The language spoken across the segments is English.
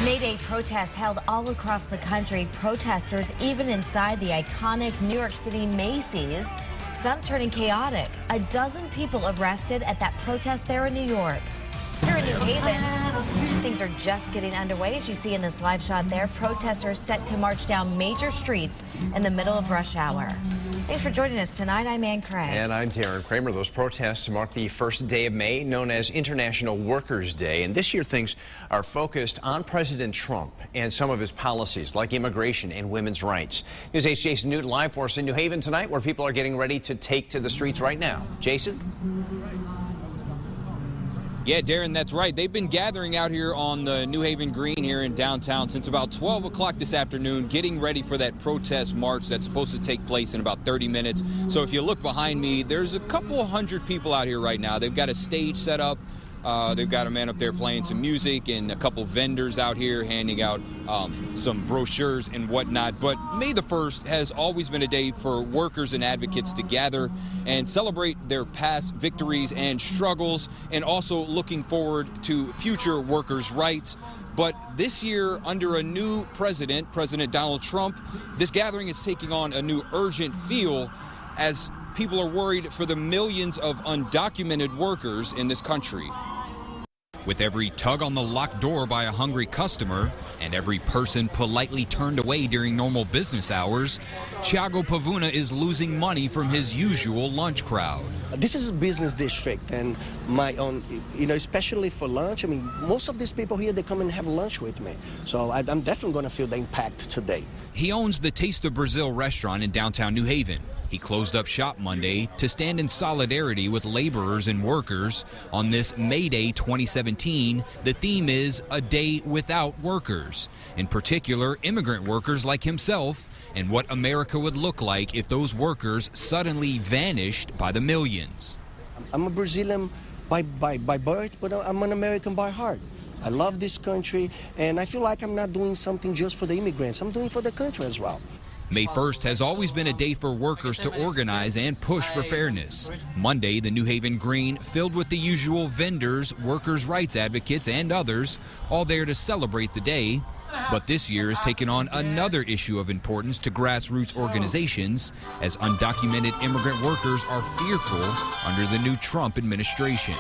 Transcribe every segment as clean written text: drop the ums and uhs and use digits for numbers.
May Day protests held all across the country. Protesters even inside the iconic New York City Macy's. Some turning chaotic. A dozen people arrested at that protest there in New York. Here in New Haven, things are just getting underway. As you see in this live shot there, protesters set to march down major streets in the middle of rush hour. Thanks for joining us tonight. I'm Ann Craig. And I'm Darren Kramer. Those protests mark the first day of May, known as International Workers' Day. And this year, things are focused on President Trump and some of his policies, like immigration and women's rights. News 8's Jason Newton live for us in New Haven tonight, where people are getting ready to take to the streets right now. Jason? Yeah, Darren, that's right. They've been gathering out here on the New Haven Green here in downtown since about 12 o'clock this afternoon, getting ready for that protest march that's supposed to take place in about 30 minutes. So if you look behind me, there's a couple hundred people out here right now. They've got a stage set up. They've got a man up there playing some music and a couple vendors out here handing out some brochures and whatnot. But May the 1st has always been a day for workers and advocates to gather and celebrate their past victories and struggles, and also looking forward to future workers' rights. But this year, under a new president, President Donald Trump, this gathering is taking on a new urgent feel as people are worried for the millions of undocumented workers in this country. With every tug on the locked door by a hungry customer and every person politely turned away during normal business hours, Thiago Pavuna is losing money from his usual lunch crowd. This is a business district, and my own, especially for lunch. I mean, most of these people here, they come and have lunch with me. So I'm definitely going to feel the impact today. He owns the Taste of Brazil restaurant in downtown New Haven. He closed up shop Monday to stand in solidarity with laborers and workers. On this May Day 2017, the theme is a day without workers, in particular immigrant workers like himself, and what America would look like if those workers suddenly vanished by the millions. I'm a Brazilian by birth, but I'm an American by heart. I love this country, and I feel like I'm not doing something just for the immigrants. I'm doing for the country as well. May 1st has always been a day for workers to organize and push for fairness. Monday, the New Haven Green filled with the usual vendors, workers' rights advocates, and others, all there to celebrate the day. But this year has taken on another issue of importance to grassroots organizations, as undocumented immigrant workers are fearful under the new Trump administration.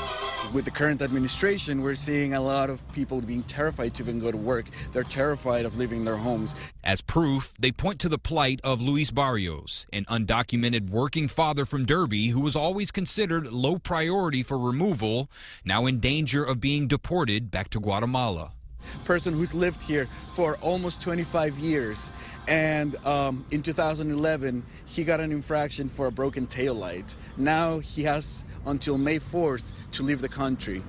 With the current administration, we're seeing a lot of people being terrified to even go to work. They're terrified of leaving their homes. As proof, they point to the plight of Luis Barrios, an undocumented working father from Derby who was always considered low priority for removal, now in danger of being deported back to Guatemala. Person who's lived here for almost 25 years, and in 2011 he got an infraction for a broken taillight. Now he has until May 4th to leave the country.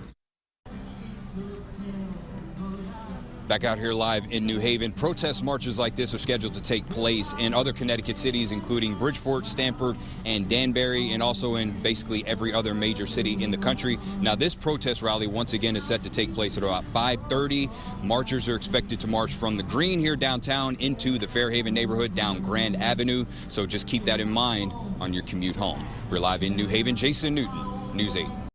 Back out here live in New Haven, protest marches like this are scheduled to take place in other Connecticut cities, including Bridgeport, Stamford, and Danbury, and also in basically every other major city in the country. Now, this protest rally once again is set to take place at about 5:30. Marchers are expected to march from the Green here downtown into the Fairhaven neighborhood down Grand Avenue, so just keep that in mind on your commute home. We're live in New Haven. Jason Newton, News 8.